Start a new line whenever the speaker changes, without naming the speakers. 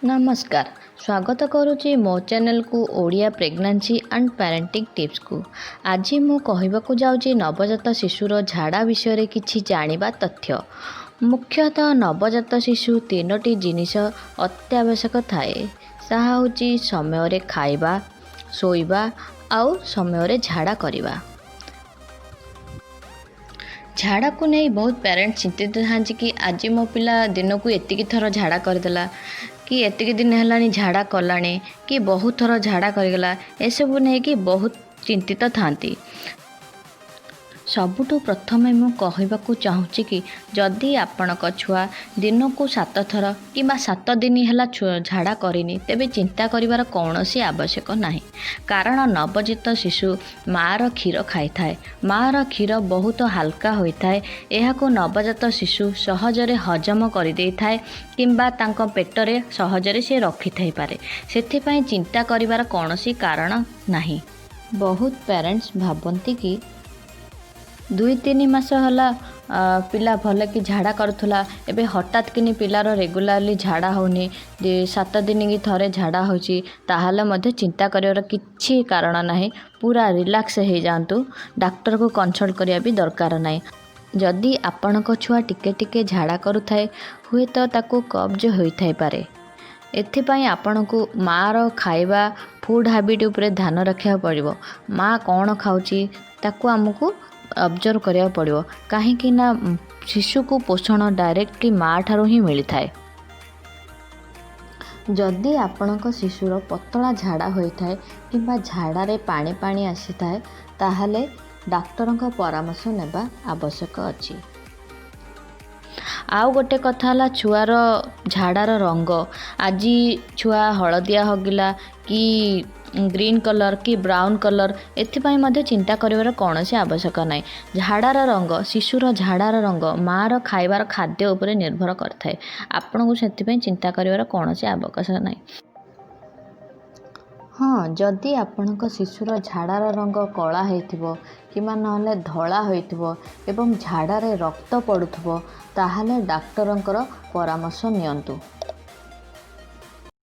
नमस्कार। स्वागत करुच्ची मो चैनल को Odia pregnancy and parenting tips को। आज मु कहबाकू जाउची नवजात शिशुर झाड़ा विषय किछि जानिबा तथ्य। मुख्यतः नवजात शिशु तीनोटी जिनिस अत्यावश्यक थाए। साहा होची समय रे खाइबा, सोइबा आउ समय रे झाड़ा करिबा। झाड़ा को नहीं बहुत पेरेंट्स चिंतित था कि आज मो पिला दिन को एतिकी थर झाड़ा करदेला कि एतिकी दिन है झाड़ा कलानी कि बहुत थर झाड़ा करगला, एसबू नहीं कि बहुत चिंतित थांती। सबुठु प्रथमे मु कहबाकू चाहूँगी कि जदि आपणक छुआ दिन को 7 थर कि 7 दिन है झाड़ा करिनी तेबे चिंता करिवार कौनसी आवश्यक नाही। कारण नवजात शिशु मार क्षीर खाई थाए। मार क्षीर बहुत हल्का होता है। यह नवजात शिशु सहजरे हजम कर दे थाए किंबा तांको पेटरे सहजरे से रखी थाई पारे। सेथिपाई चिंता करिवार कौनसी कारण नाही। बहुत पेरेंट्स भाबंती कि 2-3 मास होला पिला भल कि झाड़ा करूला, एबे हठात किनी पिलार रेगुलारली झाड़ा होनी, 7 दिन की थरे झाड़ा होची, ताहाले मध्य चिंता करिवार किछि कारण नाही। पूरा रिलैक्स हो जातु, डॉक्टर को कंसल्ट करिया भी दरकार नाही। जदि आपणक छुआ टिके टिके झाड़ा करूथाए हुए तो ताको कब्ज होई पारे। एथिपाई आपणको मार खाइबा फूड हैबिट उपरे ध्यान रखा पड़िबो। माँ कौन खाउची ताको आमको ऑब्जर्व करिया पड़िबो, काहेकि ना शिशु को पोषण डायरेक्टली माँ ठारो ही मिली थाए। जदि आपणक शिशुर पतला झाड़ा होइथाए किंबा झाड़ारे पानी पानी आसी थाए ताहाले डाक्टरक परामर्श नेबा आवश्यक अछि। आउ गोटे कथा है छुआर झाड़ार रंग। आज छुआ हलदिया हगिला कि ग्रीन कलर कि ब्राउन कलर, एथिपाई मध्य चिंता करिवार कौनसी आवश्यक नाही। झाड़ार रंग, शिशुर झाड़ार रंग मार खाइबार खाद्य उपरे निर्भर करथाए। आपनको सेथिपाई चिंता करिवार कौनसी आवश्यक नाही। हाँ, जदि आपणक शिशुर झाड़ार रंग कला होइथिबो किंबा नहले धला होइथिबो एवं झाड़ारे रक्त पड़ुथिबो ताहाले डाक्टरंकर परामर्श नियंतु।